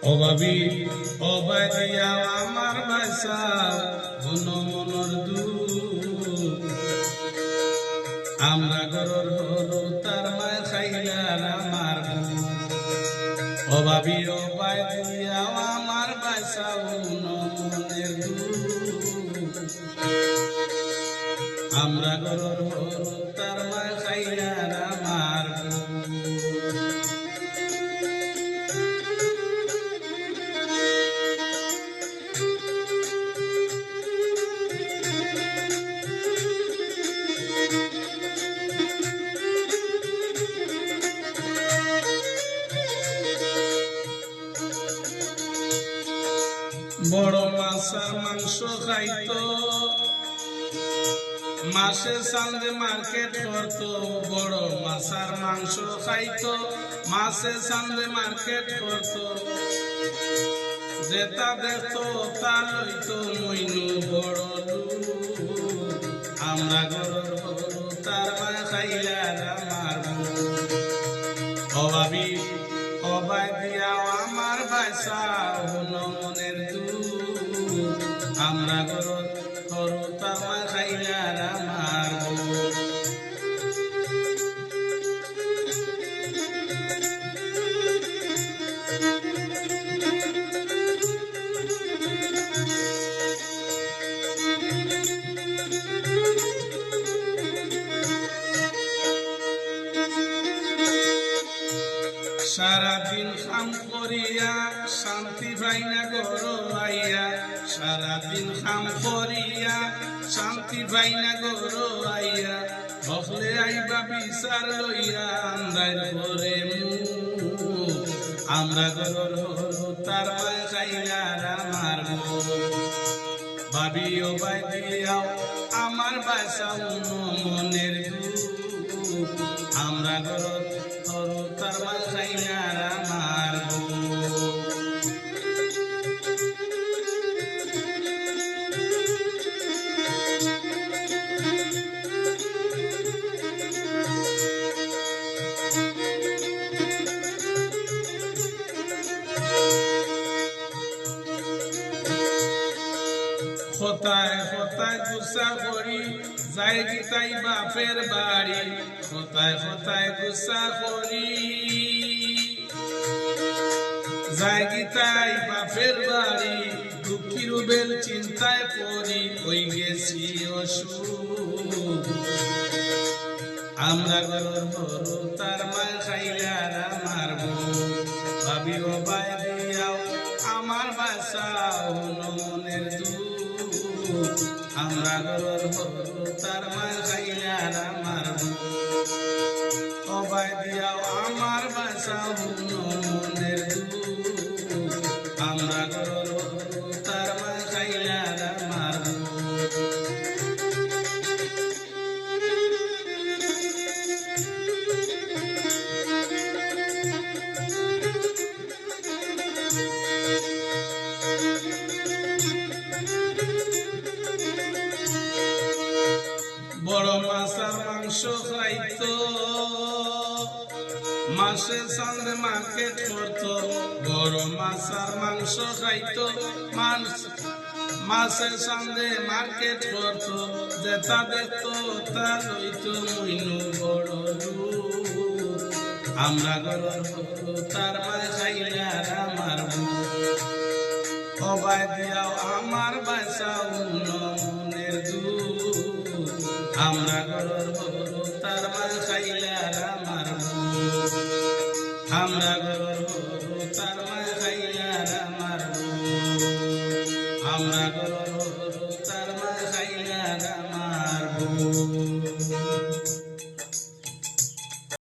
অভাবী অবাই দিয়া আমার ভাষা ঘন মনর দুঃখ আমরা গরর হলো তার মায় খাইলার আমার অভাবী অবাই দিয়া আমার ভাষা ঘন মনের দুঃখ আমরা গরর হলো তার মায় খাইলার আমার বড় মাছের মাংস খাইতো মাসে সান্দে মার্কেট করতো বড় মাছের মাংস খাইতো মাসে সান্দে মার্কেট করতো যেটা দেখতো তা লইতো মইনু বড় আমরা গরর হলো তার মায় খাইলার আমার অভাবী অবাই দিয়াও আমার ভাষা হলো মনের আমরা গরর হলো তার মায় খাইলার আমার সারাদিন কাম করিয়া শান্তি পাই না ঘর আইয়া সারাদিন কাম করিয়া শান্তি পাই না ঘর আইয়া হকলে আইবা বিচার লইয়া আন্দার করে আমরা ঘর হলো তার মায় খাইলার আমার ভাবি ও বাই দিয়াও আমার বাসা মনের দুঃখ আমরা ঘর হলো তার মায় খাইলার আমার কোথায় কোথায় গুসা করি যাই গীতাই বাপের বাড়ি কোথায় কোথায় গুসা করি যাই গীতাই বাপের বাড়ি দুঃখী রুবেল চিন্তায় পড়ি ওই গেছি অসুখ আমরা গরর হলো তার মায় খাইলার আমার ভাবি ও বাই দিয়াও আমার বাসা হলো মনের দুঃখ আমরা গরর হলো তার মায় খাইলার আমার অবাই দিয়াও আমার বাসা হলো মনের দুঃখ আমরা গরর হলো তার মায় খাইলার আমার বড় মাছের মাংস খাইতো মাসে সান্দে মার্কেট করতো বড় মাছের মাংস খাইতো মাসে সান্দে মার্কেট করতো যেটা দেখতো তা লইতো মইনু বড় আমরা গরর হলো তার মায় খাইলার আমার অবাই দিয়াও আমার বাসা মনের দুঃখ আমরা গরর হলো তার মায় খাইলার আমার আমরা গরর হলো তার মায় খাইলার আমার আমরা গরর